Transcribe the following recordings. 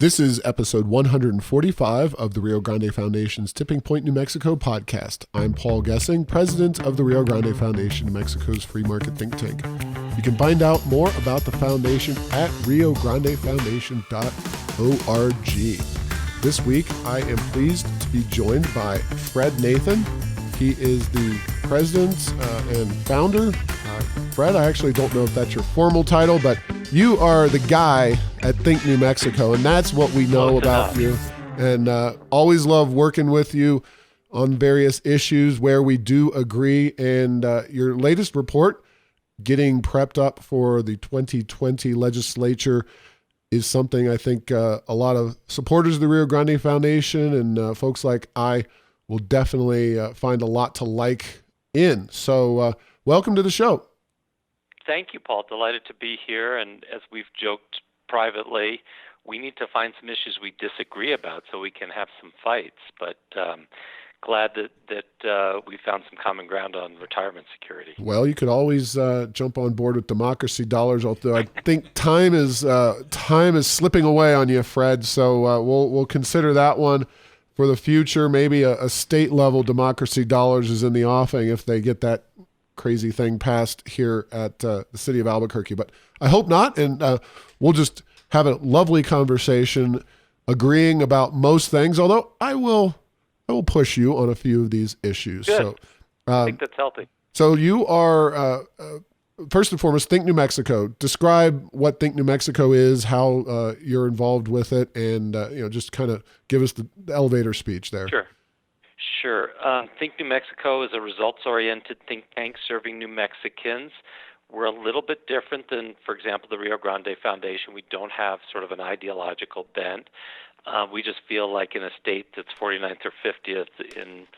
This is episode 145 of the Rio Grande Foundation's Tipping Point New Mexico podcast. I'm Paul Gessing, president of the Rio Grande Foundation, New Mexico's free market think tank. You can find out more about the foundation at riograndefoundation.org. This week, I am pleased to be joined by Fred Nathan. He is the president and founder. Fred, I actually don't know if that's your formal title, but you are the guy at Think New Mexico, and that's what we know about you. And always love working with you on various issues where we do agree. And your latest report, getting prepped up for the 2020 legislature, is something I think a lot of supporters of the Rio Grande Foundation and folks like I will definitely find a lot to like in. So welcome to the show. Thank you, Paul. Delighted to be here. And as we've joked privately, we need to find some issues we disagree about so we can have some fights. But glad that we found some common ground on retirement security. Well, you could always jump on board with democracy dollars, although I think time is slipping away on you, Fred. So we'll consider that one for the future. Maybe a state level democracy dollars is in the offing if they get that crazy thing passed here at the city of Albuquerque, but I hope not. And we'll just have a lovely conversation, agreeing about most things. Although I will push you on a few of these issues. Good. So I think that's healthy. So you are first and foremost Think New Mexico. Describe what Think New Mexico is, how you're involved with it, and just kind of give us the elevator speech there. Sure. Think New Mexico is a results-oriented think tank serving New Mexicans. We're a little bit different than, for example, the Rio Grande Foundation. We don't have sort of an ideological bent. We just feel like in a state that's 49th or 50th in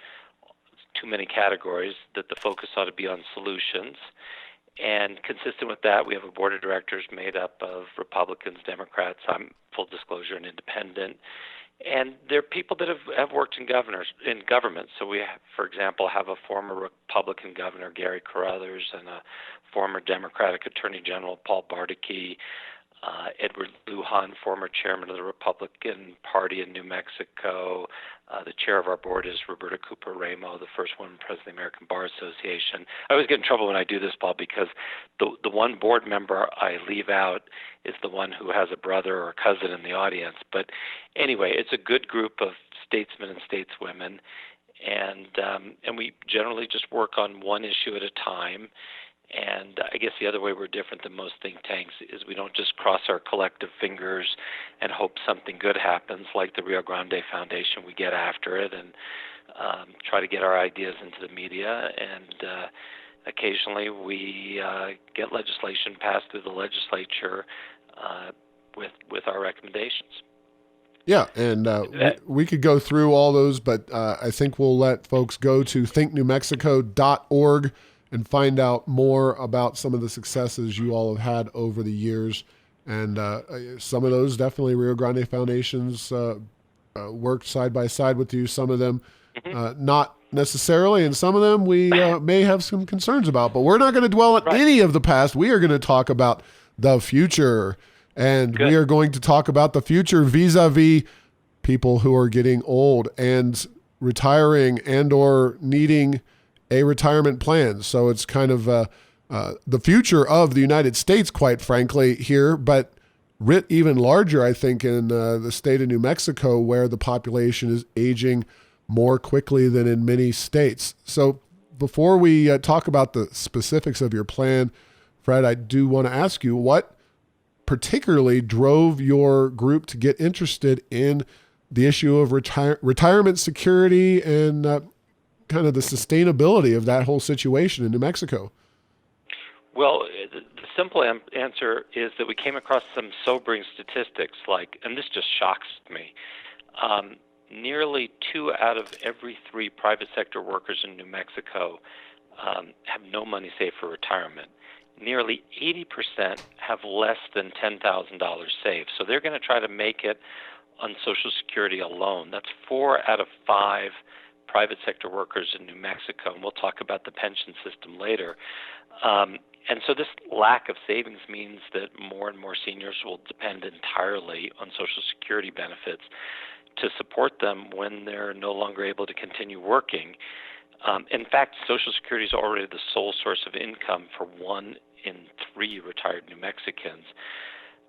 too many categories that the focus ought to be on solutions. And consistent with that, we have a board of directors made up of Republicans, Democrats. I'm, full disclosure, an independent. And they're people that have worked in government. So we, for example, have a former Republican governor, Gary Carruthers, and a former Democratic Attorney General, Paul Bardicki, Edward Lujan, former chairman of the Republican Party in New Mexico. The chair of our board is Roberta Cooper Ramo, the first woman president of the American Bar Association. I always get in trouble when I do this, Paul, because the one board member I leave out is the one who has a brother or cousin in the audience. But anyway, it's a good group of statesmen and stateswomen, and we generally just work on one issue at a time. And I guess the other way we're different than most think tanks is we don't just cross our collective fingers and hope something good happens like the Rio Grande Foundation. We get after it and try to get our ideas into the media. And occasionally we get legislation passed through the legislature with our recommendations. Yeah, and we could go through all those, but I think we'll let folks go to thinknewmexico.org and find out more about some of the successes you all have had over the years. And some of those definitely Rio Grande Foundations worked side by side with you. Some of them not necessarily, and some of them we may have some concerns about. But we're not going to dwell on any of the past. We are going to talk about the future. And we are going to talk about the future vis-a-vis people who are getting old and retiring and or needing a retirement plan. So it's kind of the future of the United States, quite frankly, here, but writ even larger, I think, in the state of New Mexico, where the population is aging more quickly than in many states. So before we talk about the specifics of your plan, Fred, I do want to ask you, what particularly drove your group to get interested in the issue of retirement security and kind of the sustainability of that whole situation in New Mexico? Well, the simple answer is that we came across some sobering statistics, and this just shocks me. Nearly 2 out of every 3 private sector workers in New Mexico have no money saved for retirement. Nearly 80% have less than $10,000 saved. So they're going to try to make it on Social Security alone. That's 4 out of 5 private sector workers in New Mexico, and we'll talk about the pension system later. And so this lack of savings means that more and more seniors will depend entirely on Social Security benefits to support them when they're no longer able to continue working. In fact, Social Security is already the sole source of income for 1 in 3 retired New Mexicans.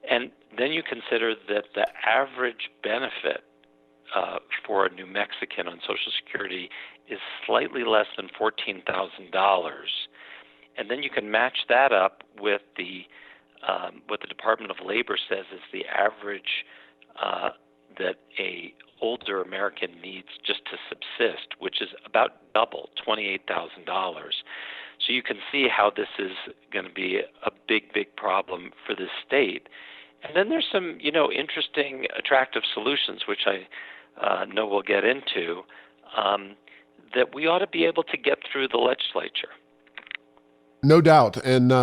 And then you consider that the average benefit for a New Mexican on Social Security is slightly less than $14,000. And then you can match that up with what the Department of Labor says is the average that a older American needs just to subsist, which is about double, $28,000. So you can see how this is going to be a big, big problem for this state. And then there's some, interesting, attractive solutions, which I know we'll get into, that we ought to be able to get through the legislature. No doubt. And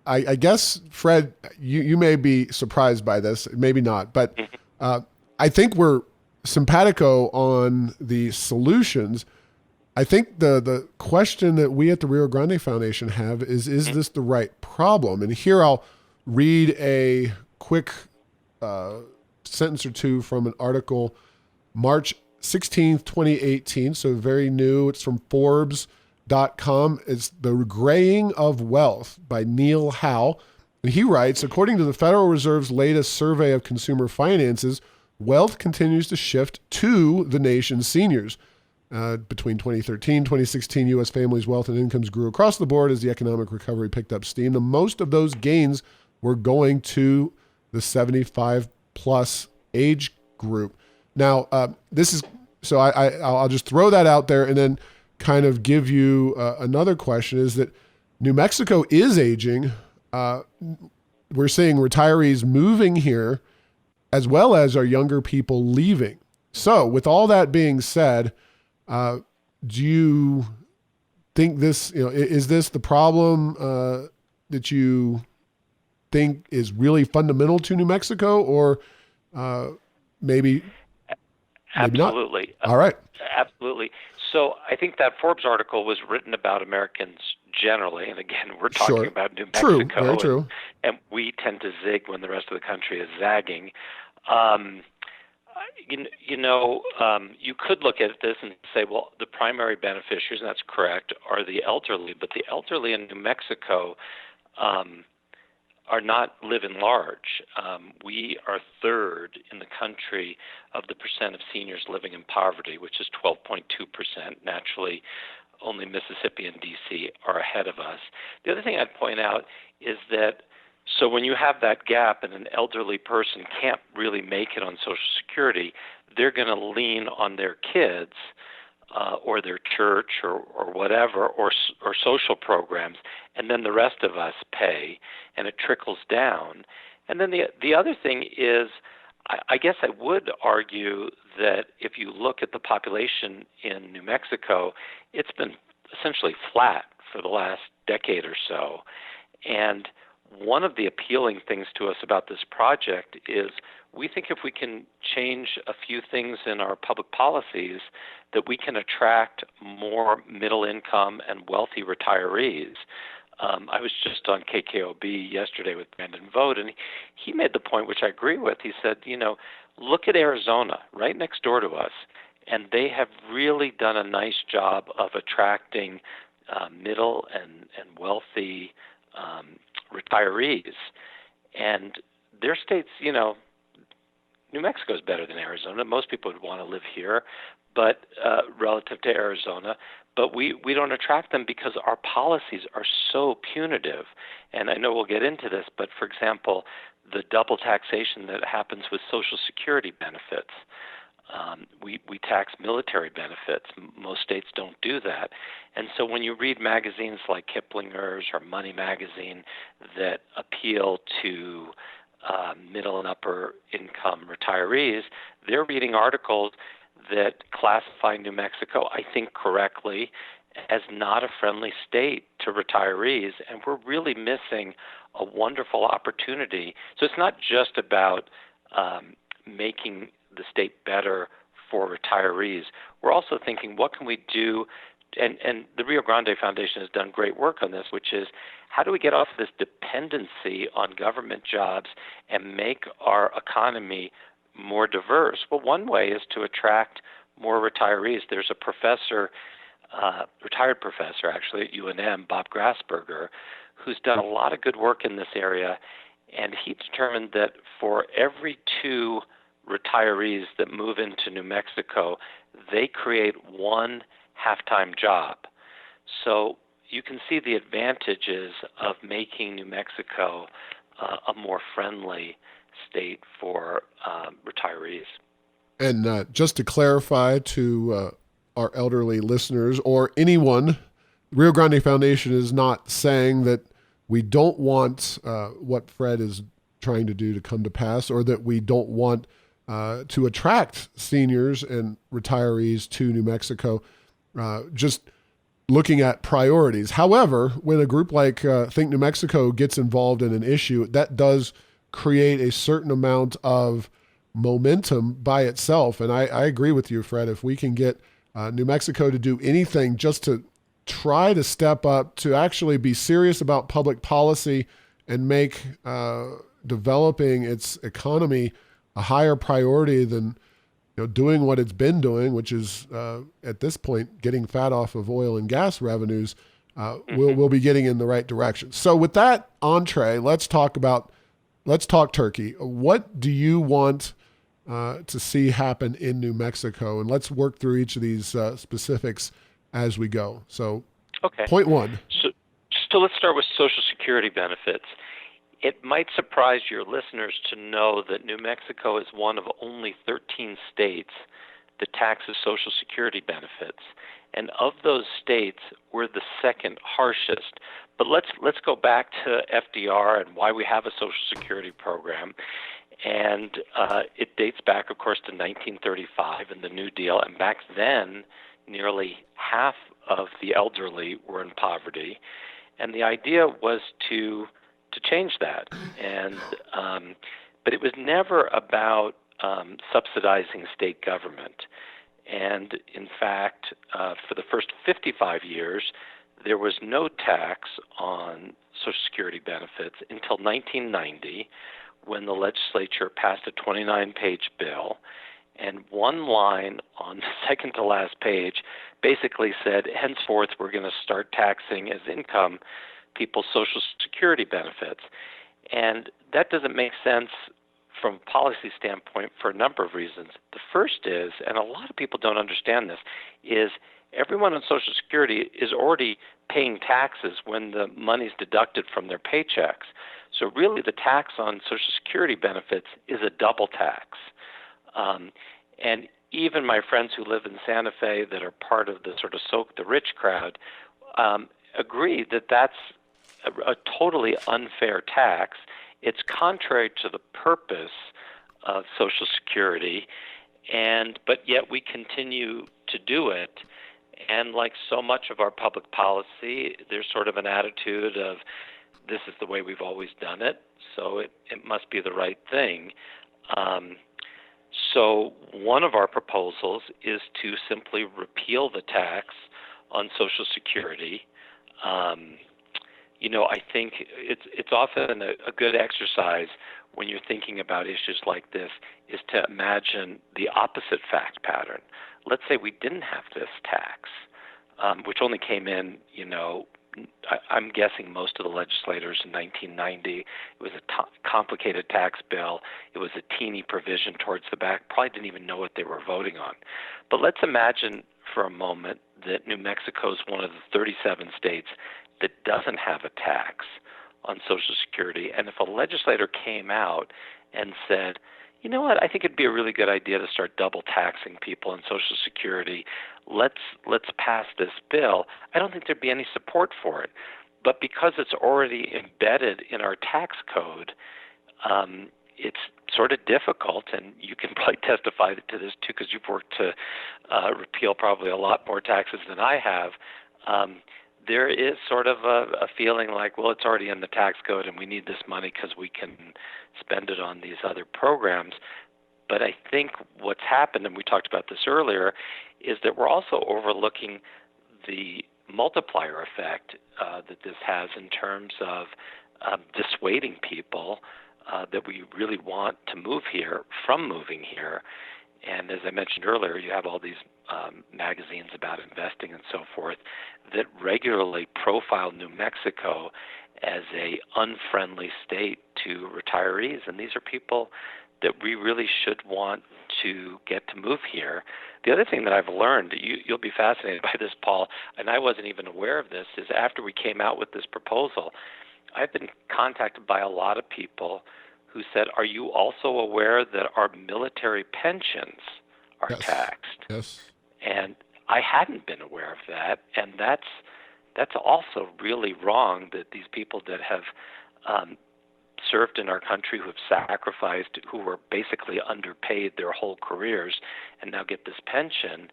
I guess, Fred, you may be surprised by this, maybe not, but I think we're simpatico on the solutions. I think the question that we at the Rio Grande Foundation have is this the right problem? And here I'll read a quick sentence or two from an article, March 16th, 2018, so very new. It's from Forbes.com. It's The Graying of Wealth by Neil Howe. And he writes, according to the Federal Reserve's latest survey of consumer finances, wealth continues to shift to the nation's seniors. Between 2013 and 2016, U.S. families' wealth and incomes grew across the board as the economic recovery picked up steam. The most of those gains were going to the 75-plus age group. Now, I'll just throw that out there and then kind of give you another question, is that New Mexico is aging. We're seeing retirees moving here as well as our younger people leaving. So with all that being said, do you think this, is this the problem that you think is really fundamental to New Mexico, or maybe Absolutely. Not? All right. Absolutely. So I think that Forbes article was written about Americans generally, and again, we're talking about New Mexico. True. Very true. And we tend to zig when the rest of the country is zagging. You could look at this and say, well, the primary beneficiaries, and that's correct, are the elderly, but the elderly in New Mexico are not living large. We are third in the country of the percent of seniors living in poverty, which is 12.2%. Naturally, only Mississippi and D.C. are ahead of us. The other thing I'd point out is that so when you have that gap and an elderly person can't really make it on Social Security, they're going to lean on their kids or their church or whatever, or social programs, and then the rest of us pay, and it trickles down. And then the other thing is, I guess I would argue that if you look at the population in New Mexico, it's been essentially flat for the last decade or so. And one of the appealing things to us about this project is we think if we can change a few things in our public policies, that we can attract more middle income and wealthy retirees. I was just on KKOB yesterday with Brandon Vogt, and he made the point, which I agree with. He said, look at Arizona, right next door to us, and they have really done a nice job of attracting middle and wealthy retirees. And their states, New Mexico is better than Arizona. Most people would want to live here, but relative to Arizona. But we don't attract them because our policies are so punitive. And I know we'll get into this, but for example, the double taxation that happens with Social Security benefits. We tax military benefits. Most states don't do that. And so when you read magazines like Kiplinger's or Money Magazine that appeal to middle and upper income retirees, they're reading articles that classify New Mexico, I think correctly, as not a friendly state to retirees, and we're really missing a wonderful opportunity. So it's not just about making the state better for retirees. We're also thinking, what can we do and the Rio Grande Foundation has done great work on this, which is how do we get off this dependency on government jobs and make our economy more diverse? Well, one way is to attract more retirees. There's a professor, retired professor actually at UNM, Bob Grasberger, who's done a lot of good work in this area, and he determined that for every 2 retirees that move into New Mexico, they create 1 half-time job. So you can see the advantages of making New Mexico a more friendly state for retirees. And just to clarify to our elderly listeners or anyone, Rio Grande Foundation is not saying that we don't want what Fred is trying to do to come to pass, or that we don't want to attract seniors and retirees to New Mexico. Just looking at priorities. However, when a group like Think New Mexico gets involved in an issue, that does create a certain amount of momentum by itself. And I agree with you, Fred. If we can get New Mexico to do anything just to try to step up, to actually be serious about public policy and make developing its economy a higher priority than doing what it's been doing, which is at this point getting fat off of oil and gas revenues, we'll be getting in the right direction. So with that entree, let's talk turkey. What do you want to see happen in New Mexico? And let's work through each of these specifics as we go. So okay. Point 1. So let's start with Social Security benefits. It might surprise your listeners to know that New Mexico is one of only 13 states that taxes Social Security benefits. And of those states, we're the second harshest. But let's go back to FDR and why we have a Social Security program. And it dates back, of course, to 1935 and the New Deal. And back then, nearly half of the elderly were in poverty. And the idea was to change that. And but it was never about subsidizing state government. And in fact, for the first 55 years, there was no tax on Social Security benefits until 1990, when the legislature passed a 29-page bill. And one line on the second to last page basically said, henceforth, we're going to start taxing as income people's Social Security benefits. And that doesn't make sense from a policy standpoint for a number of reasons. The first is, and a lot of people don't understand this, is everyone on Social Security is already paying taxes when the money's deducted from their paychecks. So really the tax on Social Security benefits is a double tax. And even my friends who live in Santa Fe that are part of the sort of soak the rich crowd agree that that's a totally unfair tax. It's contrary to the purpose of Social Security, but yet we continue to do it. And like so much of our public policy, there's sort of an attitude of this is the way we've always done it, so it must be the right thing. So one of our proposals is to simply repeal the tax on Social Security. I think it's often a good exercise when you're thinking about issues like this is to imagine the opposite fact pattern. Let's say we didn't have this tax, which only came in, I'm guessing most of the legislators in 1990. It was a complicated tax bill. It was a teeny provision towards the back. Probably didn't even know what they were voting on. But let's imagine for a moment that New Mexico is one of the 37 states that doesn't have a tax on Social Security. And if a legislator came out and said, you know what, I think it'd be a really good idea to start double taxing people on Social Security. Let's pass this bill. I don't think there'd be any support for it. But because it's already embedded in our tax code, it's sort of difficult, and you can probably testify to this too because you've worked to repeal probably a lot more taxes than I have. There is sort of a feeling like, well, it's already in the tax code and we need this money because we can spend it on these other programs. But I think what's happened, and we talked about this earlier, is that we're also overlooking the multiplier effect that this has in terms of dissuading people that we really want to move here from moving here. And as I mentioned earlier, you have all these magazines about investing and so forth that regularly profile New Mexico as a unfriendly state to retirees. And these are people that we really should want to get to move here. The other thing that I've learned, you'll be fascinated by this, Paul, and I wasn't even aware of this, is after we came out with this proposal, I've been contacted by a lot of people who said, are you also aware that our military pensions are Yes. taxed? Yes. And I hadn't been aware of that, and that's also really wrong, that these people that have served in our country, who have sacrificed, who were basically underpaid their whole careers and now get this pension,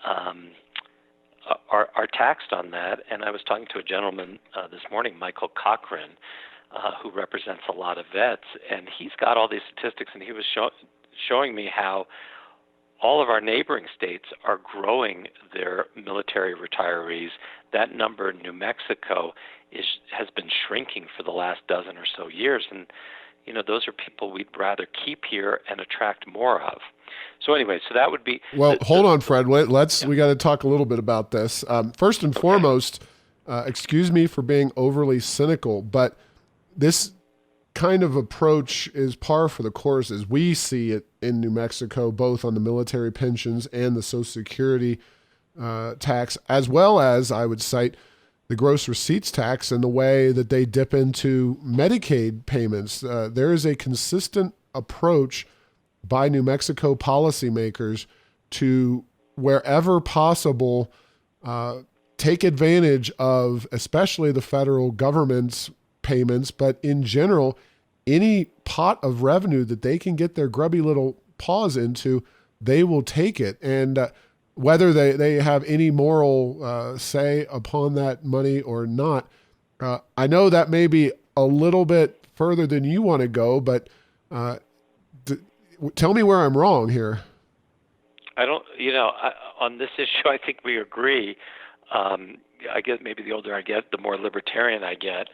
are taxed on that. And I was talking to a gentleman this morning, Michael Cochran, who represents a lot of vets, and he's got all these statistics, and he was showing me how all of our neighboring states are growing their military retirees. That number in New Mexico has been shrinking for the last dozen or so years, and those are people we'd rather keep here and attract more of. So anyway, so that would be. Well, hold on, Fred. We got to talk a little bit about this. First and foremost, excuse me for being overly cynical, but this kind of approach is par for the course as we see it in New Mexico, both on the military pensions and the Social Security tax, as well as, I would cite, the gross receipts tax and the way that they dip into Medicaid payments. There is a consistent approach by New Mexico policymakers to, wherever possible, take advantage of especially the federal government's payments, but in general, any pot of revenue that they can get their grubby little paws into, they will take it. And whether they have any moral say upon that money or not, I know that may be a little bit further than you want to go, but tell me where I'm wrong here. I don't, on this issue, I think we agree. I guess maybe the older I get, the more libertarian I get.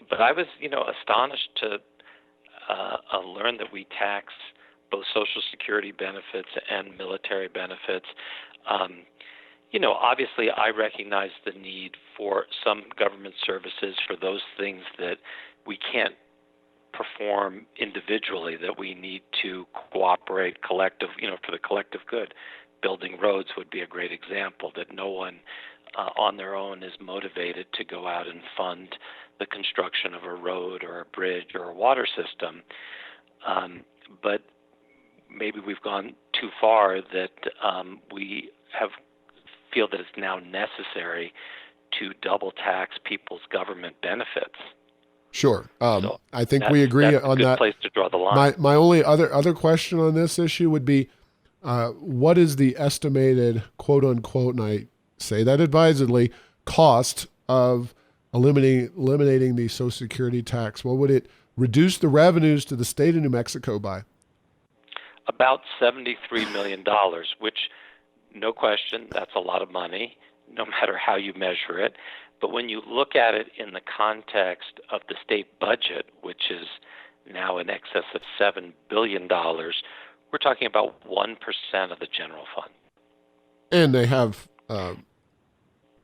But I was, astonished to learn that we tax both Social Security benefits and military benefits. Obviously, I recognize the need for some government services for those things that we can't perform individually, that we need to cooperate for the collective good. Building roads would be a great example, that no one on their own is motivated to go out and fund the construction of a road or a bridge or a water system. But maybe we've gone too far that we feel that it's now necessary to double tax people's government benefits. Sure. So I think we agree on that. That's a good place to draw the line. My only other question on this issue would be, what is the estimated, quote unquote, and I say that advisedly, cost of eliminating the Social Security tax? What would it reduce the revenues to the state of New Mexico by? About $73 million, which, no question, that's a lot of money, no matter how you measure it. But when you look at it in the context of the state budget, which is now in excess of $7 billion, we're talking about 1% of the general fund. And they have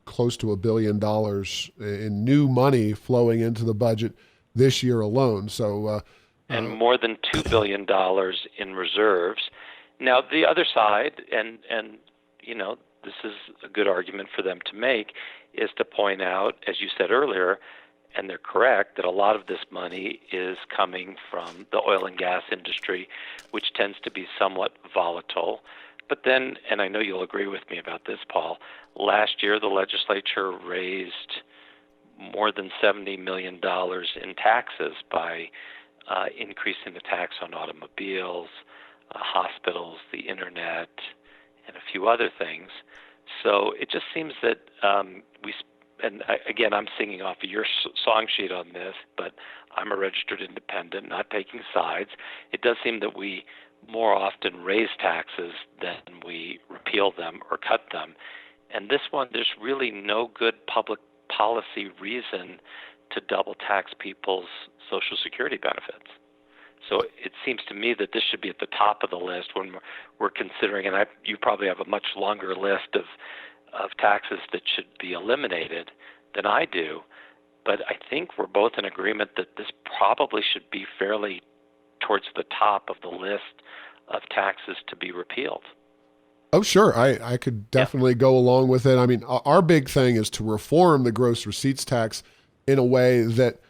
close to $1 billion in new money flowing into the budget this year alone. So, and more than $2 billion in reserves. Now, the other side, and this is a good argument for them to make, is to point out, as you said earlier, and they're correct, that a lot of this money is coming from the oil and gas industry, which tends to be somewhat volatile. But then, and I know you'll agree with me about this, Paul, last year the legislature raised more than $70 million in taxes by increasing the tax on automobiles, hospitals, the internet, and a few other things. So it just seems that again, I'm singing off of your song sheet on this, but I'm a registered independent, not taking sides. It does seem that we more often raise taxes than we repeal them or cut them. And this one, there's really no good public policy reason to double tax people's Social Security benefits. So it seems to me that this should be at the top of the list when we're considering, and you probably have a much longer list of taxes that should be eliminated than I do. But I think we're both in agreement that this probably should be fairly towards the top of the list of taxes to be repealed. Oh, sure. I could definitely go along with it. I mean, our big thing is to reform the gross receipts tax in a way that,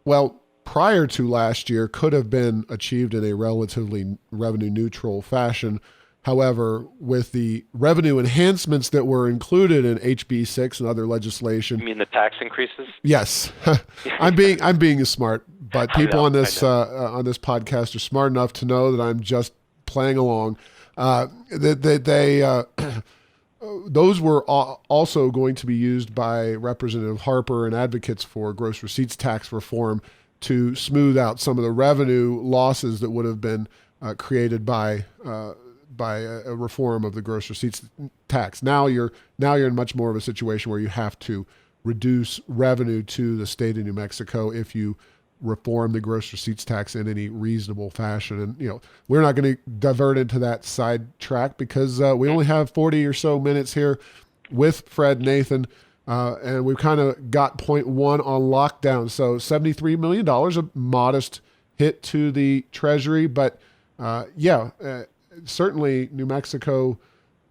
well, prior to last year could have been achieved in a relatively revenue neutral fashion. However, with the revenue enhancements that were included in HB 6 and other legislation. You mean the tax increases? Yes. I'm being smart, but people on this podcast are smart enough to know that I'm just playing along. Those were also going to be used by Representative Harper and advocates for gross receipts tax reform to smooth out some of the revenue losses that would have been created by a reform of the gross receipts tax. Now you're in much more of a situation where you have to reduce revenue to the state of New Mexico if you reform the gross receipts tax in any reasonable fashion. And we're not going to divert into that side track because we only have 40 or so minutes here with Fred Nathan. And we've kind of got point one on lockdown. So $73 million, a modest hit to the Treasury. But certainly New Mexico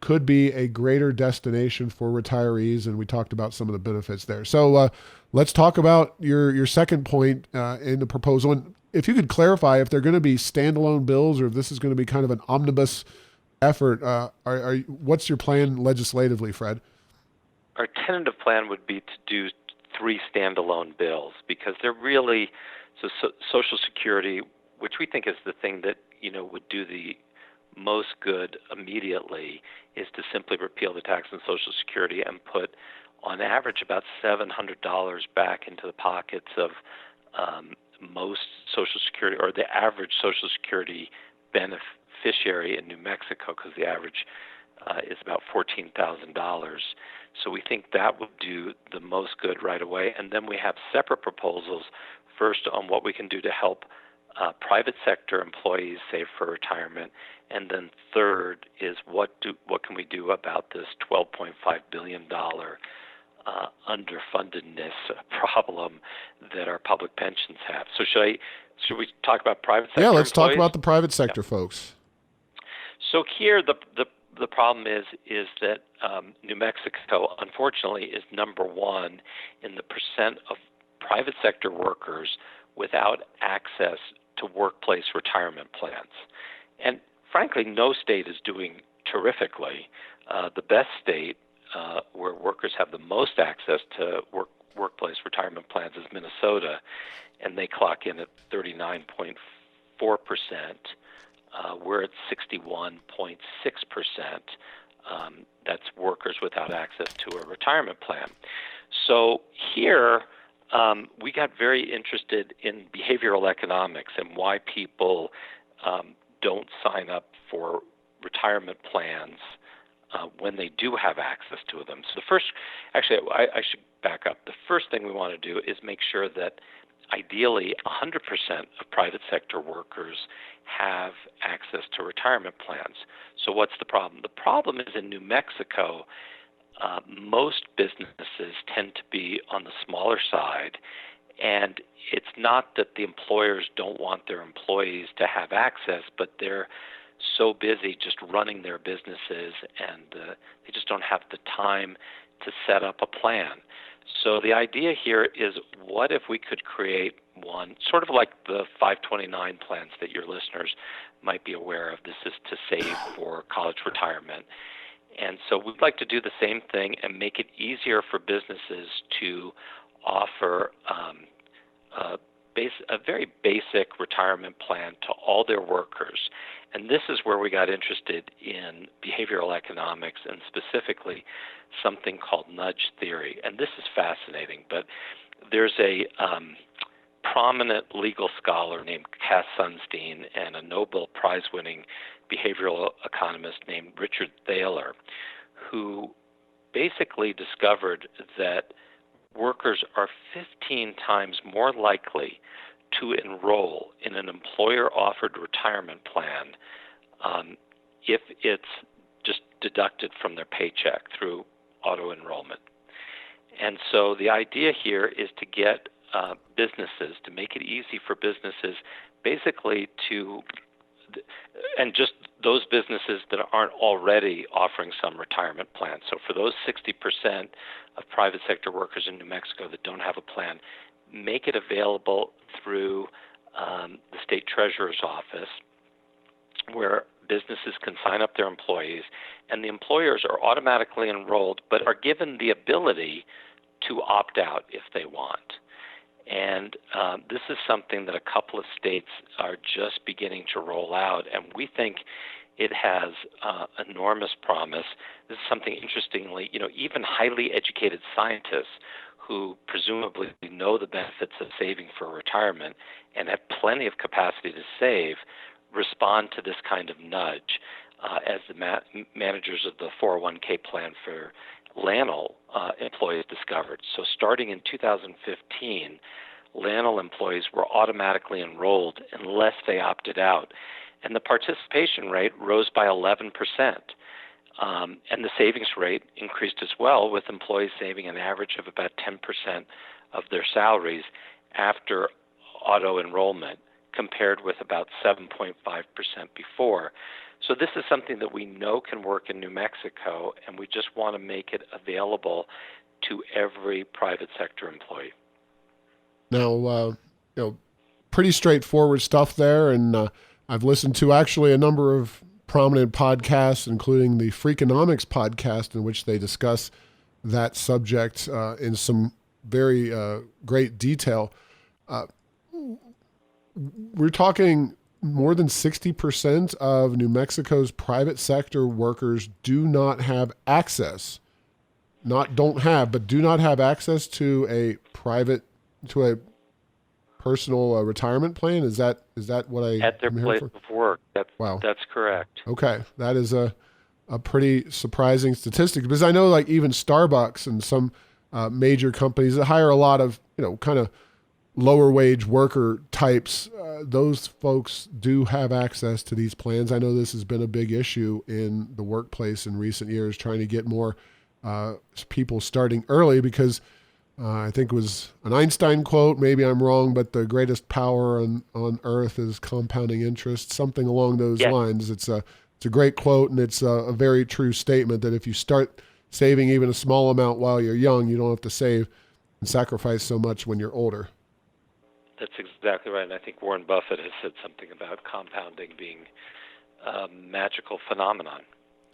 could be a greater destination for retirees. And we talked about some of the benefits there. So let's talk about your second point in the proposal. And if you could clarify if they're going to be standalone bills or if this is going to be kind of an omnibus effort, what's your plan legislatively, Fred? Our tentative plan would be to do 3 standalone bills because they're really Social Security, which we think is the thing that would do the most good immediately, is to simply repeal the tax on Social Security and put, on average, about $700 back into the pockets of most Social Security, or the average Social Security beneficiary in New Mexico, because the average is about $14,000. So we think that would do the most good right away. And then we have separate proposals, first on what we can do to help private sector employees save for retirement, and then third is what can we do about this $12.5 billion underfundedness problem that our public pensions have. So should we talk about private sector? Yeah, let's employees? Talk about the private sector folks. So here the problem is that New Mexico, unfortunately, is number one in the percent of private sector workers without access to workplace retirement plans. And frankly, no state is doing terrifically. The best state where workers have the most access to workplace retirement plans is Minnesota, and they clock in at 39.4%. We're at 61.6%. That's workers without access to a retirement plan. So here, we got very interested in behavioral economics and why people don't sign up for retirement plans when they do have access to them. So I should back up. The first thing we want to do is make sure that ideally 100% of private sector workers have access to retirement plans. So what's the problem? The problem is in New Mexico, most businesses tend to be on the smaller side, and it's not that the employers don't want their employees to have access, but they're so busy just running their businesses, and they just don't have the time to set up a plan. So the idea here is, what if we could create one, sort of like the 529 plans that your listeners might be aware of. This is to save for college retirement. And so we'd like to do the same thing and make it easier for businesses to offer a very basic retirement plan to all their workers. And this is where we got interested in behavioral economics, and specifically something called nudge theory. And this is fascinating, but there's a prominent legal scholar named Cass Sunstein and a Nobel Prize-winning behavioral economist named Richard Thaler, who basically discovered that workers are 15 times more likely to enroll in an employer-offered retirement plan if it's just deducted from their paycheck through auto-enrollment. And so the idea here is to get businesses, to make it easy for businesses basically and just those businesses that aren't already offering some retirement plan. So for those 60% of private sector workers in New Mexico that don't have a plan, make it available through the state treasurer's office, where businesses can sign up their employees, and the employers are automatically enrolled but are given the ability to opt out if they want. And this is something that a couple of states are just beginning to roll out, and we think it has enormous promise. This is something, interestingly, even highly educated scientists who presumably know the benefits of saving for retirement and have plenty of capacity to save respond to this kind of nudge, as the managers of the 401k plan for LANL employees discovered. So starting in 2015, LANL employees were automatically enrolled unless they opted out. And the participation rate rose by 11%. And the savings rate increased as well, with employees saving an average of about 10% of their salaries after auto-enrollment, compared with about 7.5% before. So this is something that we know can work in New Mexico, and we just want to make it available to every private sector employee. Now, pretty straightforward stuff there, and I've listened to actually a number of prominent podcasts, including the Freakonomics podcast, in which they discuss that subject in some very great detail. We're talking more than 60% of New Mexico's private sector workers do not have access, do not have access to a personal retirement plan. Is that what I at their place of work? That's correct. Okay, that is a pretty surprising statistic, because I know like even Starbucks and some major companies that hire a lot of kind of lower wage worker types, those folks do have access to these plans. I know this has been a big issue in the workplace in recent years, trying to get more people starting early, because I think it was an Einstein quote, maybe I'm wrong, but the greatest power on earth is compounding interest, something along those lines. It's a great quote, and it's a very true statement that if you start saving even a small amount while you're young, you don't have to save and sacrifice so much when you're older. That's exactly right, and I think Warren Buffett has said something about compounding being a magical phenomenon.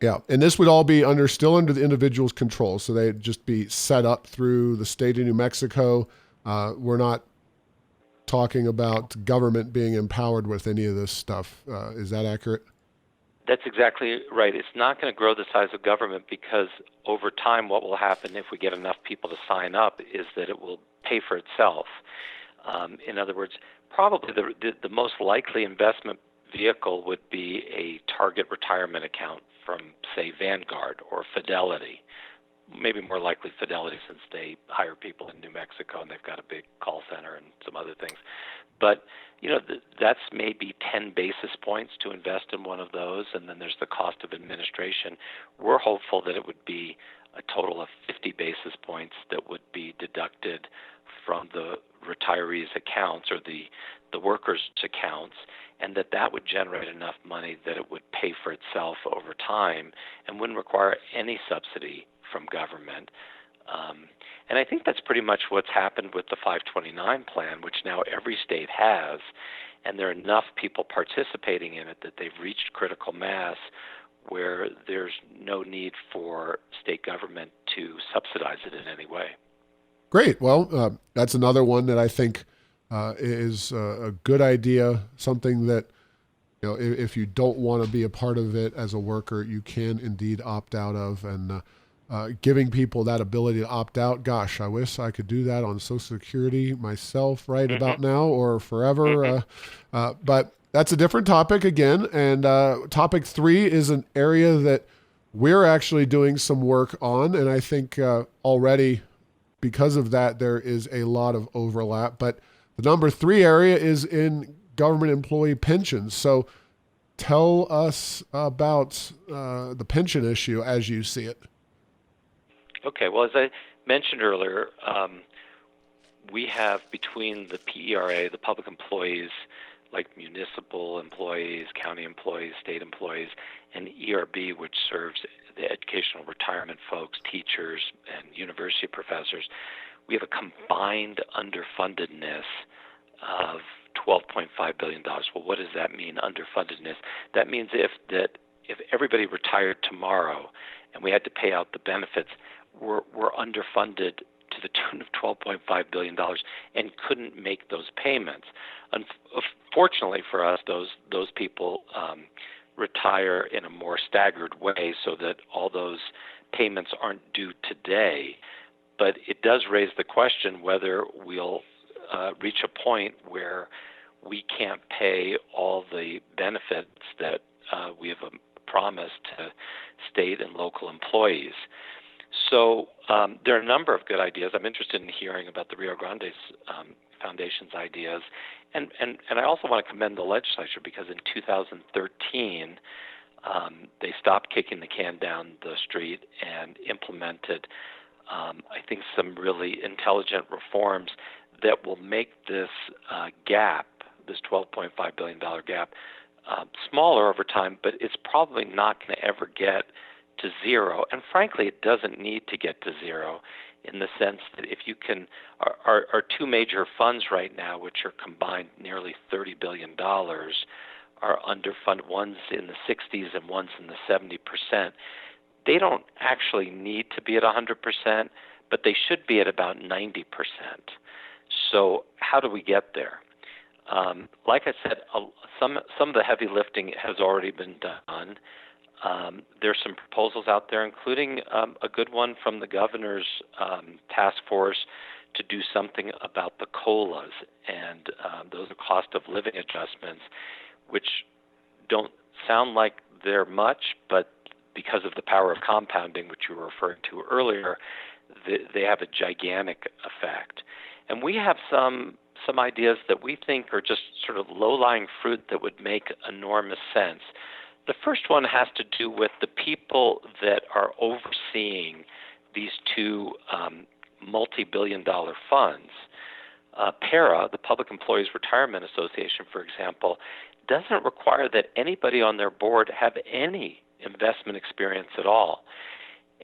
Yeah, and this would all be still under the individual's control, so they'd just be set up through the state of New Mexico. We're not talking about government being empowered with any of this stuff. Is that accurate? That's exactly right. It's not going to grow the size of government, because over time what will happen if we get enough people to sign up is that it will pay for itself. In other words, probably the most likely investment vehicle would be a target retirement account from, say, Vanguard or Fidelity. Maybe more likely Fidelity, since they hire people in New Mexico and they've got a big call center and some other things. But, that's maybe 10 basis points to invest in one of those, and then there's the cost of administration. We're hopeful that it would be a total of 50 basis points that would be deducted from the retirees' accounts, or the workers' accounts, and that would generate enough money that it would pay for itself over time and wouldn't require any subsidy from government. And I think that's pretty much what's happened with the 529 plan, which now every state has, and there are enough people participating in it that they've reached critical mass where there's no need for state government to subsidize it in any way. Great. Well, that's another one that I think is a good idea, something that, if you don't want to be a part of it as a worker, you can indeed opt out of, and giving people that ability to opt out. Gosh, I wish I could do that on Social Security myself right about now or forever. But that's a different topic again. And topic 3 is an area that we're actually doing some work on, and I think already because of that, there is a lot of overlap. But the number 3 area is in government employee pensions. So tell us about the pension issue as you see it. Okay, well, as I mentioned earlier, we have between the PERA, the public employees, like municipal employees, county employees, state employees, and ERB, which serves the educational retirement folks, teachers, and university professors, we have a combined underfundedness of $12.5 billion. Well, what does that mean, underfundedness? That means if everybody retired tomorrow and we had to pay out the benefits, we're underfunded to the tune of $12.5 billion and couldn't make those payments. Unfortunately for us, those people retire in a more staggered way so that all those payments aren't due today. But it does raise the question whether we'll reach a point where we can't pay all the benefits that we have promised to state and local employees. So there are a number of good ideas. I'm interested in hearing about the Rio Grande Foundation's ideas. And I also want to commend the legislature because in 2013, they stopped kicking the can down the street and implemented, I think, some really intelligent reforms that will make this gap, this $12.5 billion gap, smaller over time, but it's probably not going to ever get to zero. And frankly, it doesn't need to get to zero in the sense that if you can, our two major funds right now, which are combined nearly $30 billion, are underfunded. One's in the 60s and one's in the 70%. They don't actually need to be at 100%, but they should be at about 90%. So how do we get there? Like I said, some of the heavy lifting has already been done. There's some proposals out there, including a good one from the governor's task force to do something about the COLAs, and those are cost of living adjustments, which don't sound like they're much, but because of the power of compounding, which you were referring to earlier, they have a gigantic effect. And we have some ideas that we think are just sort of low-lying fruit that would make enormous sense. The first one has to do with the people that are overseeing these two multi-billion-dollar funds. PERA, the Public Employees Retirement Association, for example, doesn't require that anybody on their board have any investment experience at all.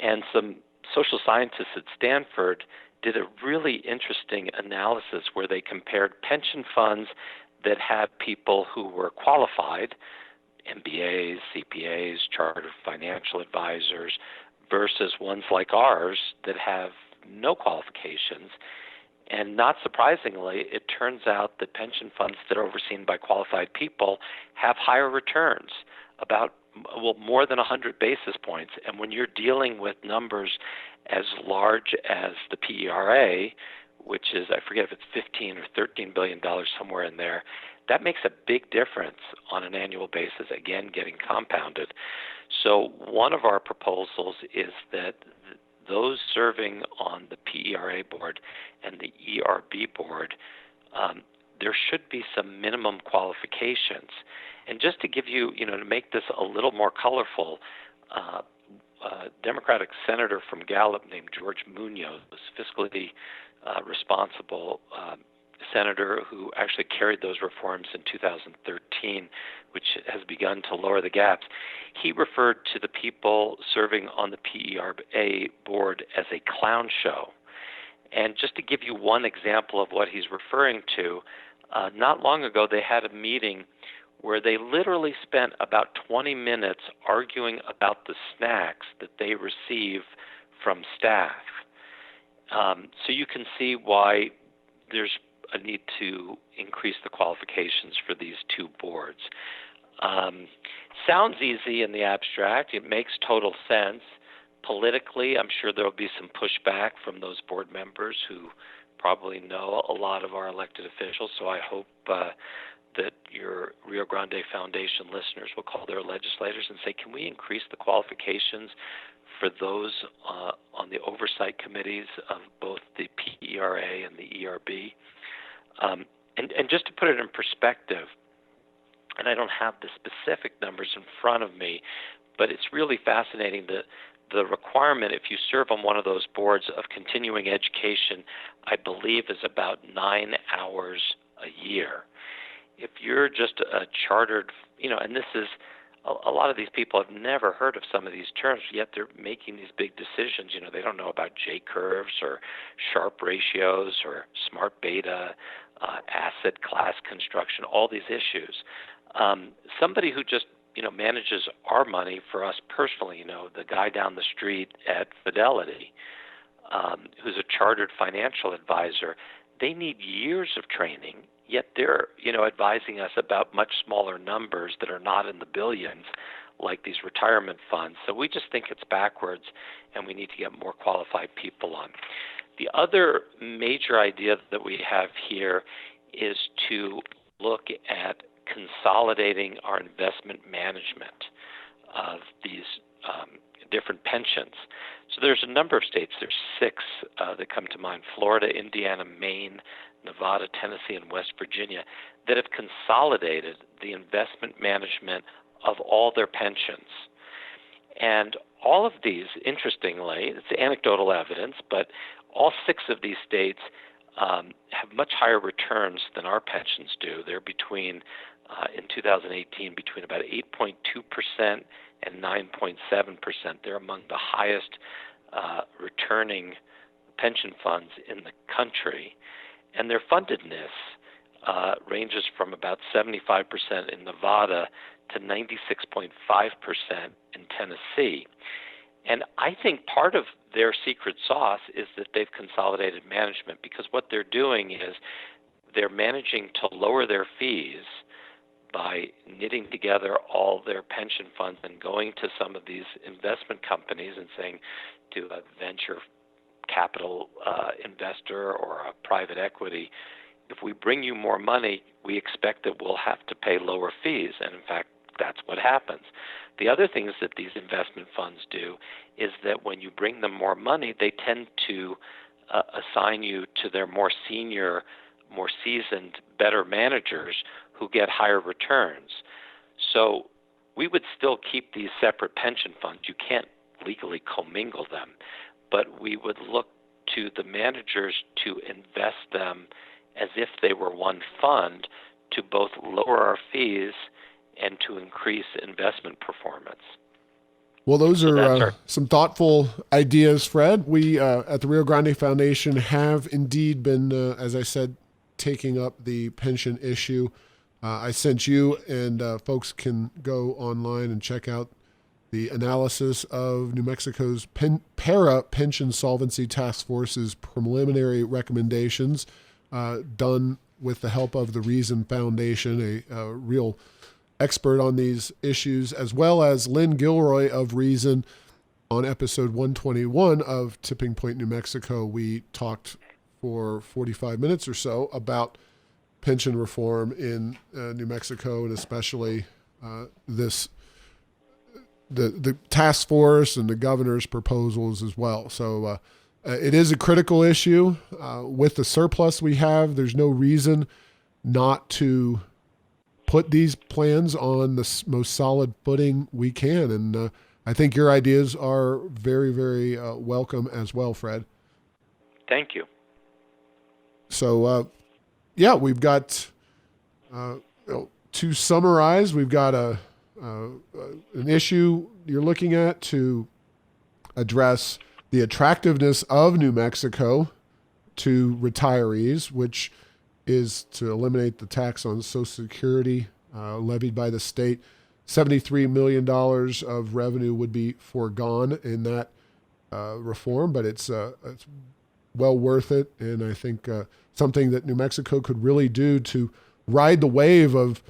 And some social scientists at Stanford did a really interesting analysis where they compared pension funds that had people who were qualified, MBAs, CPAs, chartered financial advisors, versus ones like ours that have no qualifications. And not surprisingly, it turns out that pension funds that are overseen by qualified people have higher returns, about more than 100 basis points. And when you're dealing with numbers as large as the PERA, which is, I forget if it's 15 or $13 billion, somewhere in there, that makes a big difference on an annual basis, again, getting compounded. So one of our proposals is that those serving on the PERA board and the ERB board, there should be some minimum qualifications. And just to give you, to make this a little more colorful, a Democratic senator from Gallup named George Munoz, fiscally responsible senator who actually carried those reforms in 2013, which has begun to lower the gaps. He referred to the people serving on the PERA board as a clown show. And just to give you one example of what he's referring to, not long ago they had a meeting where they literally spent about 20 minutes arguing about the snacks that they receive from staff. So you can see why there's a need to increase the qualifications for these two boards. Sounds easy in the abstract. It makes total sense. Politically, I'm sure there will be some pushback from those board members who probably know a lot of our elected officials, so I hope that your Rio Grande Foundation listeners will call their legislators and say, can we increase the qualifications for those on the oversight committees of both the PERA and the ERB? And just to put it in perspective, and I don't have the specific numbers in front of me, but it's really fascinating that the requirement, if you serve on one of those boards, of continuing education, I believe, is about 9 hours a year. If you're just a chartered, and this is, a lot of these people have never heard of some of these terms, yet they're making these big decisions. They don't know about J-curves or Sharpe ratios or smart beta, asset class construction, all these issues. Somebody who just manages our money for us personally, the guy down the street at Fidelity, who's a chartered financial advisor, they need years of training, yet they're, advising us about much smaller numbers that are not in the billions, like these retirement funds. So we just think it's backwards, and we need to get more qualified people on. The other major idea that we have here is to look at consolidating our investment management of these different pensions. So there's a number of states, there's 6 that come to mind, Florida, Indiana, Maine, Nevada, Tennessee, and West Virginia, that have consolidated the investment management of all their pensions. And all of these, interestingly, it's anecdotal evidence, but all 6 of these states have much higher returns than our pensions do. They're between, in 2018, between about 8.2% and 9.7%. They're among the highest returning pension funds in the country. And their fundedness ranges from about 75% in Nevada to 96.5% in Tennessee. And I think part of their secret sauce is that they've consolidated management, because what they're doing is they're managing to lower their fees by knitting together all their pension funds and going to some of these investment companies and saying to a venture capital investor or a private equity, if we bring you more money, we expect that we'll have to pay lower fees. And in fact, that's what happens. The other things that these investment funds do is that when you bring them more money, they tend to assign you to their more senior, more seasoned, better managers who get higher returns. So we would still keep these separate pension funds. You can't legally commingle them, but we would look to the managers to invest them as if they were one fund, to both lower our fees and to increase investment performance. Well, those are some thoughtful ideas, Fred. We at the Rio Grande Foundation have indeed been, as I said, taking up the pension issue. I sent you, and folks can go online and check out the analysis of New Mexico's PERA Pension Solvency Task Force's preliminary recommendations, done with the help of the Reason Foundation, a real expert on these issues, as well as Lynn Gilroy of Reason. On episode 121 of Tipping Point, New Mexico, we talked for 45 minutes or so about pension reform in New Mexico, and especially the task force and the governor's proposals as well. So it is a critical issue. With the surplus we have, there's no reason not to put these plans on the most solid footing we can. And I think your ideas are very, very welcome as well, Fred. Thank you. So, we've got, to summarize, we've got an issue you're looking at to address the attractiveness of New Mexico to retirees, which is to eliminate the tax on Social Security levied by the state. $73 million of revenue would be foregone in that reform, but it's well worth it, and I think something that New Mexico could really do to ride the wave of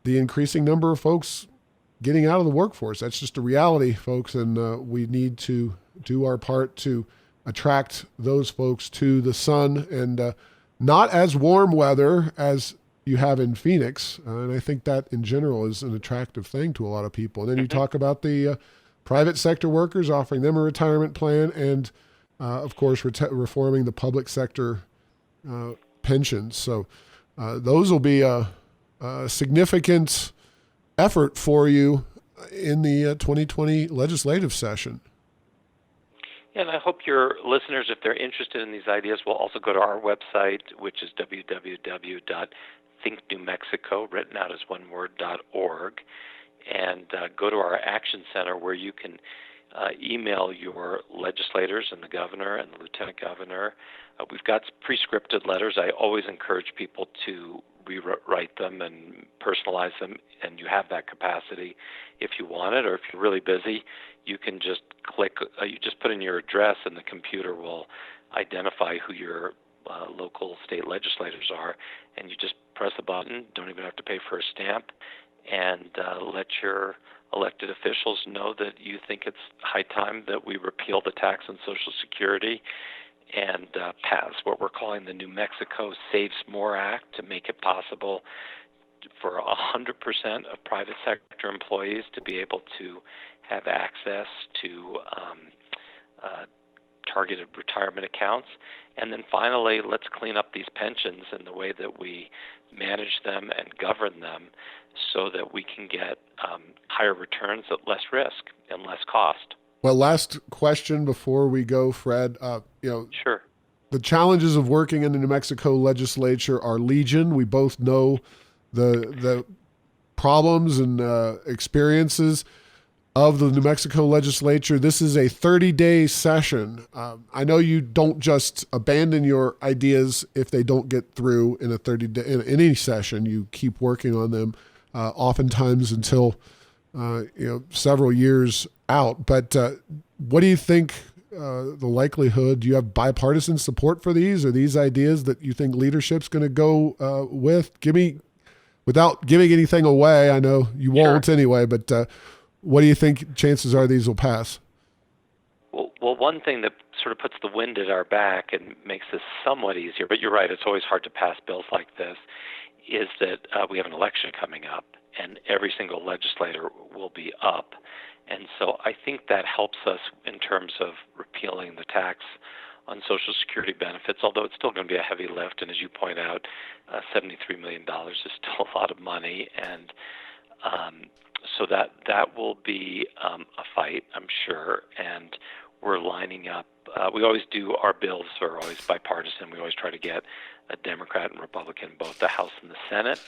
the increasing number of folks getting out of the workforce. That's just a reality, folks, and we need to do our part to attract those folks to the sun and not as warm weather as you have in Phoenix. And I think that in general is an attractive thing to a lot of people. And then you talk about the private sector workers, offering them a retirement plan, and of course, reforming the public sector pensions. So those will be a significant effort for you in the 2020 legislative session. And I hope your listeners, if they're interested in these ideas, will also go to our website, which is www.thinknewmexico, written out as one word, .org, and go to our Action Center where you can email your legislators and the governor and the lieutenant governor. We've got pre-scripted letters. I always encourage people to rewrite them and personalize them, and you have that capacity if you want it, or if you're really busy, you can just click, you just put in your address and the computer will identify who your local state legislators are, and you just press a button, don't even have to pay for a stamp, and let your elected officials know that you think it's high time that we repeal the tax on Social Security and pass what we're calling the New Mexico Saves More Act to make it possible for 100% of private sector employees to be able to have access to targeted retirement accounts. And then finally, let's clean up these pensions in the way that we manage them and govern them so that we can get higher returns at less risk and less cost. Well, last question before we go, Fred. Sure. The challenges of working in the New Mexico legislature are legion. We both know the problems and experiences of the New Mexico legislature. This is a 30-day session. I know you don't just abandon your ideas if they don't get through in a 30-day in any session. You keep working on them, oftentimes until several years out. But what do you think? The likelihood? Do you have bipartisan support for these? Are these ideas that you think leadership's going to go with? Without giving anything away. I know you won't anyway, but what do you think chances are these will pass? Well, one thing that sort of puts the wind at our back and makes this somewhat easier, but you're right, it's always hard to pass bills like this, is that we have an election coming up, and every single legislator will be up. And so I think that helps us in terms of repealing the tax on Social Security benefits, although it's still going to be a heavy lift. And as you point out, $73 million is still a lot of money. And so that will be a fight, I'm sure. And we're lining up. We always do, our bills are always bipartisan. We always try to get a Democrat and Republican, both the House and the Senate.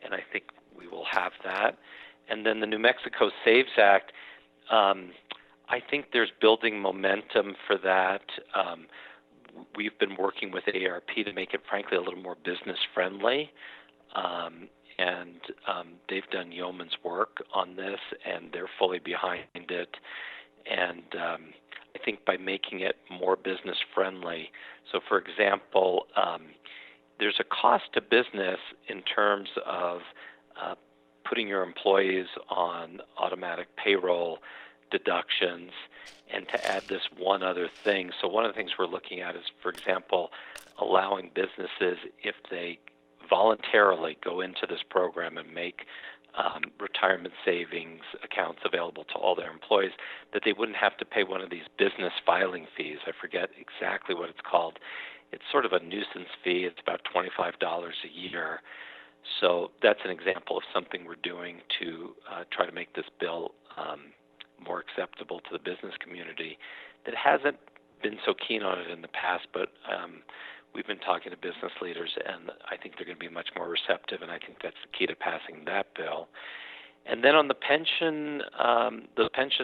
And I think we will have that. And then the New Mexico Saves Act, I think there's building momentum for that. We've been working with ARP to make it, frankly, a little more business-friendly. And they've done yeoman's work on this, and they're fully behind it. And I think by making it more business-friendly, so for example, there's a cost to business in terms of putting your employees on automatic payroll deductions, and to add this one other thing. So one of the things we're looking at is, for example, allowing businesses, if they voluntarily go into this program and make retirement savings accounts available to all their employees, that they wouldn't have to pay one of these business filing fees. I forget exactly what it's called. It's sort of a nuisance fee. It's about $25 a year. So that's an example of something we're doing to try to make this bill more acceptable to the business community that hasn't been so keen on it in the past, but we've been talking to business leaders, and I think they're going to be much more receptive, and I think that's the key to passing that bill. And then on the pension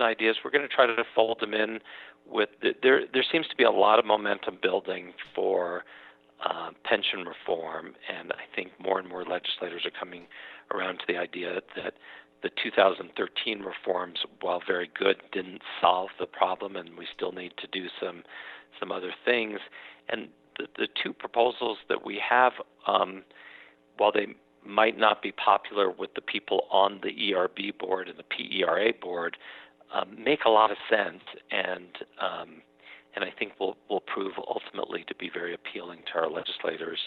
ideas, we're going to try to fold them in with there seems to be a lot of momentum building for pension reform, and I think more and more legislators are coming around to the idea that the 2013 reforms, while very good, didn't solve the problem, and we still need to do some other things. And the two proposals that we have, while they might not be popular with the people on the ERB board and the PERA board, make a lot of sense, and I think will prove ultimately to be very appealing to our legislators.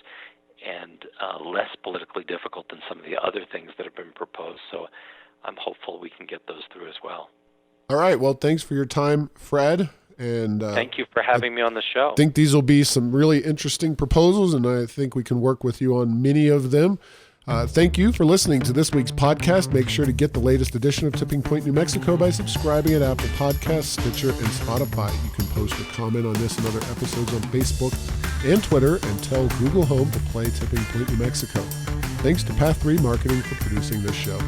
and less politically difficult than some of the other things that have been proposed. So I'm hopeful we can get those through as well. All right. Well, thanks for your time, Fred. And thank you for having me on the show. I think these will be some really interesting proposals, and I think we can work with you on many of them. Thank you for listening to this week's podcast. Make sure to get the latest edition of Tipping Point New Mexico by subscribing at Apple Podcasts, Stitcher, and Spotify. You can post a comment on this and other episodes on Facebook and Twitter, and tell Google Home to play Tipping Point New Mexico. Thanks to Path 3 Marketing for producing this show.